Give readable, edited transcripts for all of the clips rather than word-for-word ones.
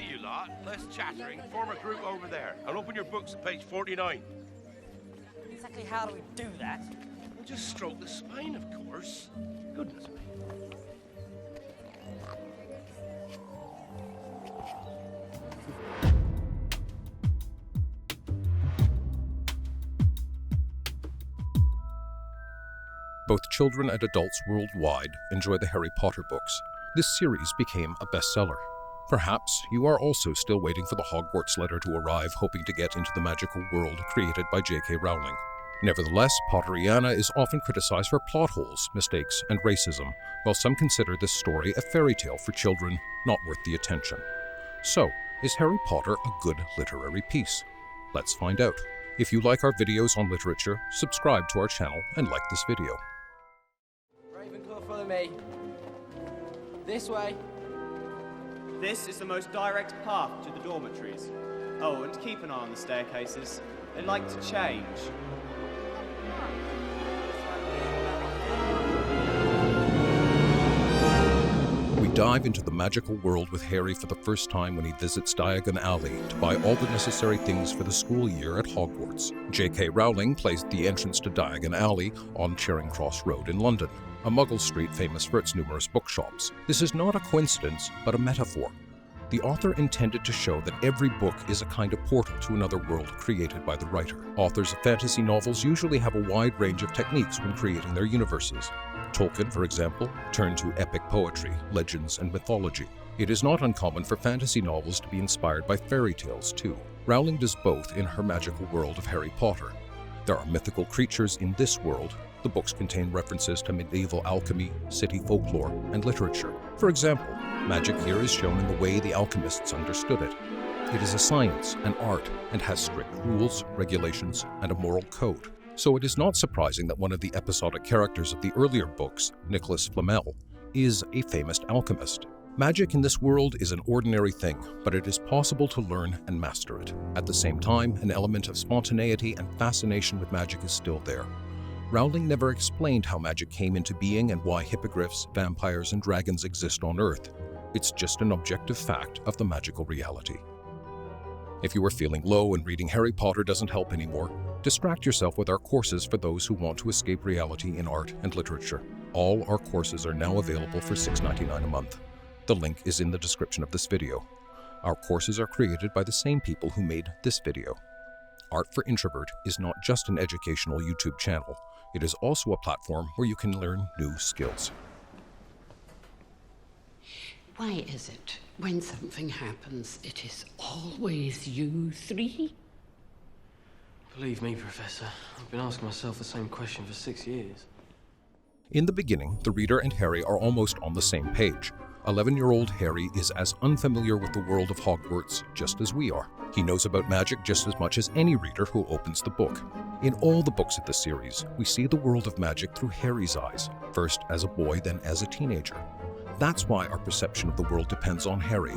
you lot. Less chattering. Form a group over there. And open your books at page 49. Exactly how do we do that? We'll just stroke the spine, of course. Goodness me. Both children and adults worldwide enjoy the Harry Potter books. This series became a bestseller. Perhaps you are also still waiting for the Hogwarts letter to arrive, hoping to get into the magical world created by J.K. Rowling. Nevertheless, Potteriana is often criticized for plot holes, mistakes, and racism, while some consider this story a fairy tale for children not worth the attention. So, is Harry Potter a good literary piece? Let's find out. If you like our videos on literature, subscribe to our channel and like this video. Ravenclaw, follow me. This way. This is the most direct path to the dormitories. Oh, and keep an eye on the staircases. They like to change. We dive into the magical world with Harry for the first time when he visits Diagon Alley to buy all the necessary things for the school year at Hogwarts. J.K. Rowling placed the entrance to Diagon Alley on Charing Cross Road in London, a Muggle street famous for its numerous bookshops. This is not a coincidence, but a metaphor. The author intended to show that every book is a kind of portal to another world created by the writer. Authors of fantasy novels usually have a wide range of techniques when creating their universes. Tolkien, for example, turned to epic poetry, legends, and mythology. It is not uncommon for fantasy novels to be inspired by fairy tales, too. Rowling does both in her magical world of Harry Potter. There are mythical creatures in this world. The books contain references to medieval alchemy, city folklore, and literature. For example, magic here is shown in the way the alchemists understood it. It is a science, an art, and has strict rules, regulations, and a moral code. So it is not surprising that one of the episodic characters of the earlier books, Nicholas Flamel, is a famous alchemist. Magic in this world is an ordinary thing, but it is possible to learn and master it. At the same time, an element of spontaneity and fascination with magic is still there. Rowling never explained how magic came into being and why hippogriffs, vampires, and dragons exist on Earth. It's just an objective fact of the magical reality. If you are feeling low and reading Harry Potter doesn't help anymore, distract yourself with our courses for those who want to escape reality in art and literature. All our courses are now available for $6.99 a month. The link is in the description of this video. Our courses are created by the same people who made this video. Art for Introvert is not just an educational YouTube channel. It is also a platform where you can learn new skills. Why is it, when something happens, it is always you three? Believe me, Professor, I've been asking myself the same question for 6 years. In the beginning, the reader and Harry are almost on the same page. 11-year-old Harry is as unfamiliar with the world of Hogwarts just as we are. He knows about magic just as much as any reader who opens the book. In all the books of the series, we see the world of magic through Harry's eyes, first as a boy, then as a teenager. That's why our perception of the world depends on Harry.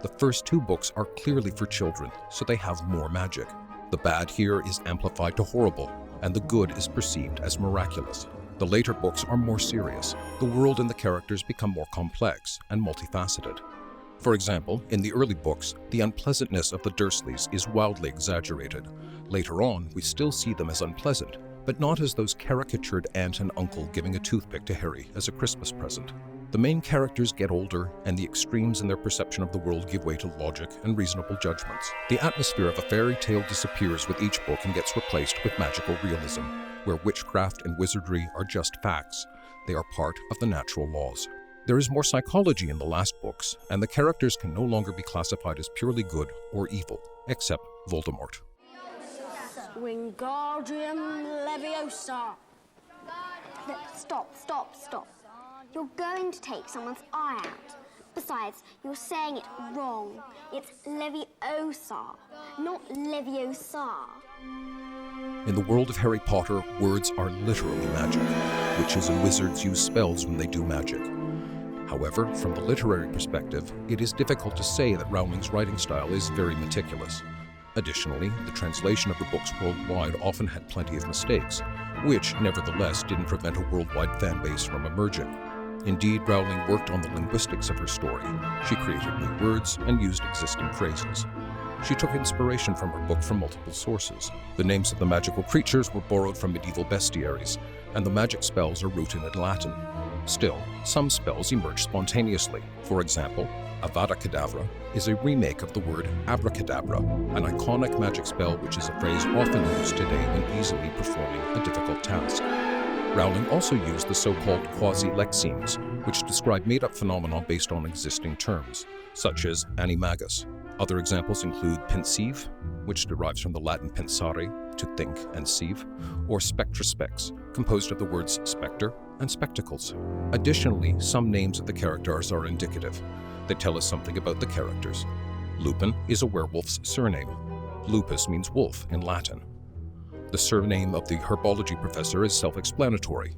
The first 2 books are clearly for children, so they have more magic. The bad here is amplified to horrible, and the good is perceived as miraculous. The later books are more serious. The world and the characters become more complex and multifaceted. For example, in the early books, the unpleasantness of the Dursleys is wildly exaggerated. Later on, we still see them as unpleasant, but not as those caricatured aunt and uncle giving a toothpick to Harry as a Christmas present. The main characters get older, and the extremes in their perception of the world give way to logic and reasonable judgments. The atmosphere of a fairy tale disappears with each book and gets replaced with magical realism, where witchcraft and wizardry are just facts. They are part of the natural laws. There is more psychology in the last books, and the characters can no longer be classified as purely good or evil, except Voldemort. Wingardium Leviosa. Stop. You're going to take someone's eye out. Besides, you're saying it wrong. It's Leviosa, not Leviosa. In the world of Harry Potter, words are literally magic. Witches and wizards use spells when they do magic. However, from the literary perspective, it is difficult to say that Rowling's writing style is very meticulous. Additionally, the translation of the books worldwide often had plenty of mistakes, which, nevertheless, didn't prevent a worldwide fan base from emerging. Indeed, Rowling worked on the linguistics of her story. She created new words and used existing phrases. She took inspiration from her book from multiple sources. The names of the magical creatures were borrowed from medieval bestiaries, and the magic spells are rooted in Latin. Still, some spells emerge spontaneously. For example, Avada Kedavra is a remake of the word abracadabra, an iconic magic spell which is a phrase often used today when easily performing a difficult task. Rowling also used the so-called quasi-lexemes, which describe made-up phenomena based on existing terms, such as animagus. Other examples include pensive, which derives from the Latin pensare, to think and sieve, or spectrospex, composed of the words spectre and spectacles. Additionally, some names of the characters are indicative. They tell us something about the characters. Lupin is a werewolf's surname. Lupus means wolf in Latin. The surname of the herbology professor is self-explanatory,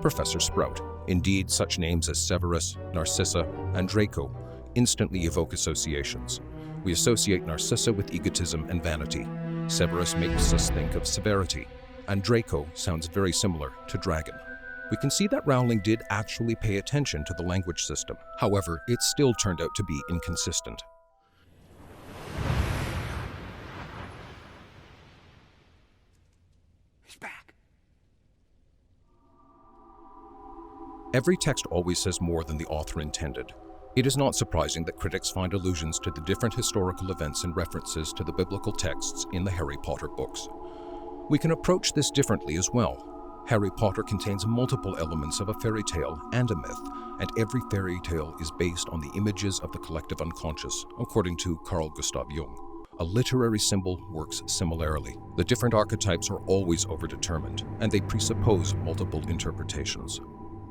Professor Sprout. Indeed, such names as Severus, Narcissa, and Draco instantly evoke associations. We associate Narcissa with egotism and vanity. Severus makes us think of severity, and Draco sounds very similar to dragon. We can see that Rowling did actually pay attention to the language system. However, it still turned out to be inconsistent. He's back. Every text always says more than the author intended. It is not surprising that critics find allusions to the different historical events and references to the biblical texts in the Harry Potter books. We can approach this differently as well. Harry Potter contains multiple elements of a fairy tale and a myth, and every fairy tale is based on the images of the collective unconscious, according to Carl Gustav Jung. A literary symbol works similarly. The different archetypes are always overdetermined, and they presuppose multiple interpretations.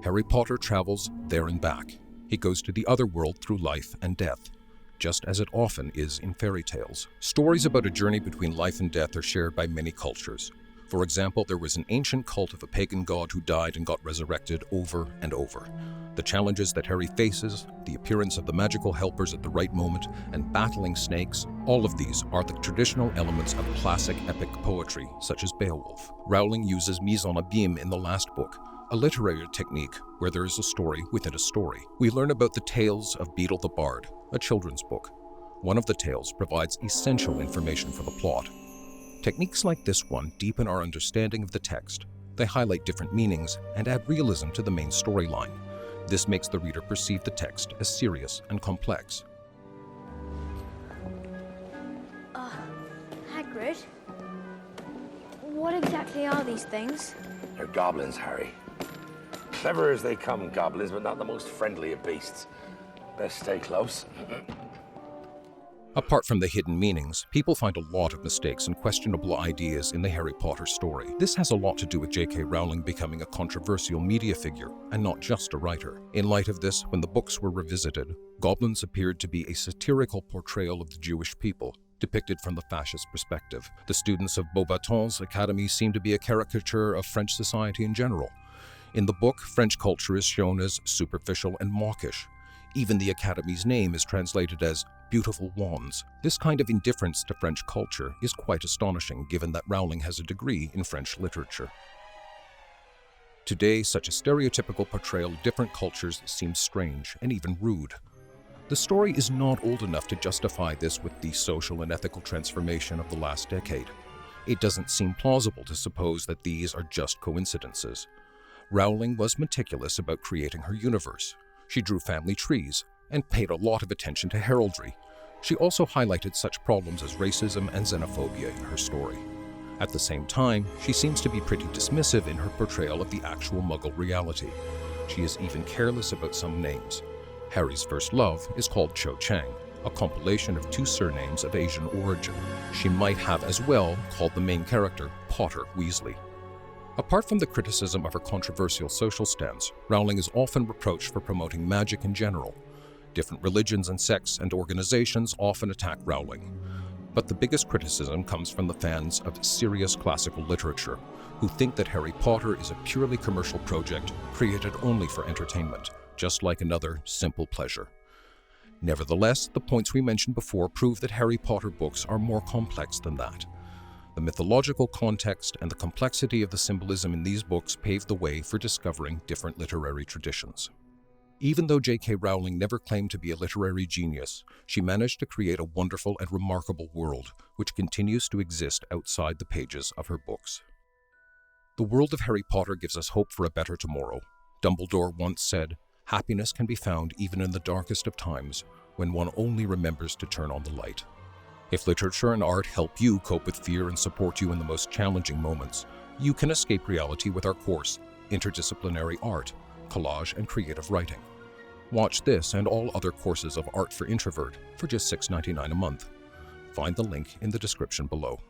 Harry Potter travels there and back. He goes to the other world through life and death, just as it often is in fairy tales. Stories about a journey between life and death are shared by many cultures. For example, there was an ancient cult of a pagan god who died and got resurrected over and over. The challenges that Harry faces, the appearance of the magical helpers at the right moment, and battling snakes, all of these are the traditional elements of classic epic poetry, such as Beowulf. Rowling uses mise en abîme in the last book, a literary technique where there is a story within a story. We learn about the tales of Beedle the Bard, a children's book. One of the tales provides essential information for the plot. Techniques like this one deepen our understanding of the text. They highlight different meanings and add realism to the main storyline. This makes the reader perceive the text as serious and complex. Hagrid? What exactly are these things? They're goblins, Harry. Clever as they come, goblins, but not the most friendly of beasts. Best stay close. Apart from the hidden meanings, people find a lot of mistakes and questionable ideas in the Harry Potter story. This has a lot to do with J.K. Rowling becoming a controversial media figure, and not just a writer. In light of this, when the books were revisited, goblins appeared to be a satirical portrayal of the Jewish people, depicted from the fascist perspective. The students of Beauxbatons Academy seem to be a caricature of French society in general. In the book, French culture is shown as superficial and mawkish. Even the Academy's name is translated as beautiful wands. This kind of indifference to French culture is quite astonishing, given that Rowling has a degree in French literature. Today, such a stereotypical portrayal of different cultures seems strange and even rude. The story is not old enough to justify this with the social and ethical transformation of the last decade. It doesn't seem plausible to suppose that these are just coincidences. Rowling was meticulous about creating her universe. She drew family trees and paid a lot of attention to heraldry. She also highlighted such problems as racism and xenophobia in her story. At the same time, she seems to be pretty dismissive in her portrayal of the actual Muggle reality. She is even careless about some names. Harry's first love is called Cho Chang, a compilation of two surnames of Asian origin. She might have as well called the main character Potter Weasley. Apart from the criticism of her controversial social stance, Rowling is often reproached for promoting magic in general. Different religions and sects and organizations often attack Rowling. But the biggest criticism comes from the fans of serious classical literature, who think that Harry Potter is a purely commercial project created only for entertainment, just like another simple pleasure. Nevertheless, the points we mentioned before prove that Harry Potter books are more complex than that. The mythological context and the complexity of the symbolism in these books paved the way for discovering different literary traditions. Even though J.K. Rowling never claimed to be a literary genius, she managed to create a wonderful and remarkable world which continues to exist outside the pages of her books. The world of Harry Potter gives us hope for a better tomorrow. Dumbledore once said, "Happiness can be found even in the darkest of times when one only remembers to turn on the light." If literature and art help you cope with fear and support you in the most challenging moments, you can escape reality with our course, Interdisciplinary Art, Collage and Creative Writing. Watch this and all other courses of Art for Introvert for just $6.99 a month. Find the link in the description below.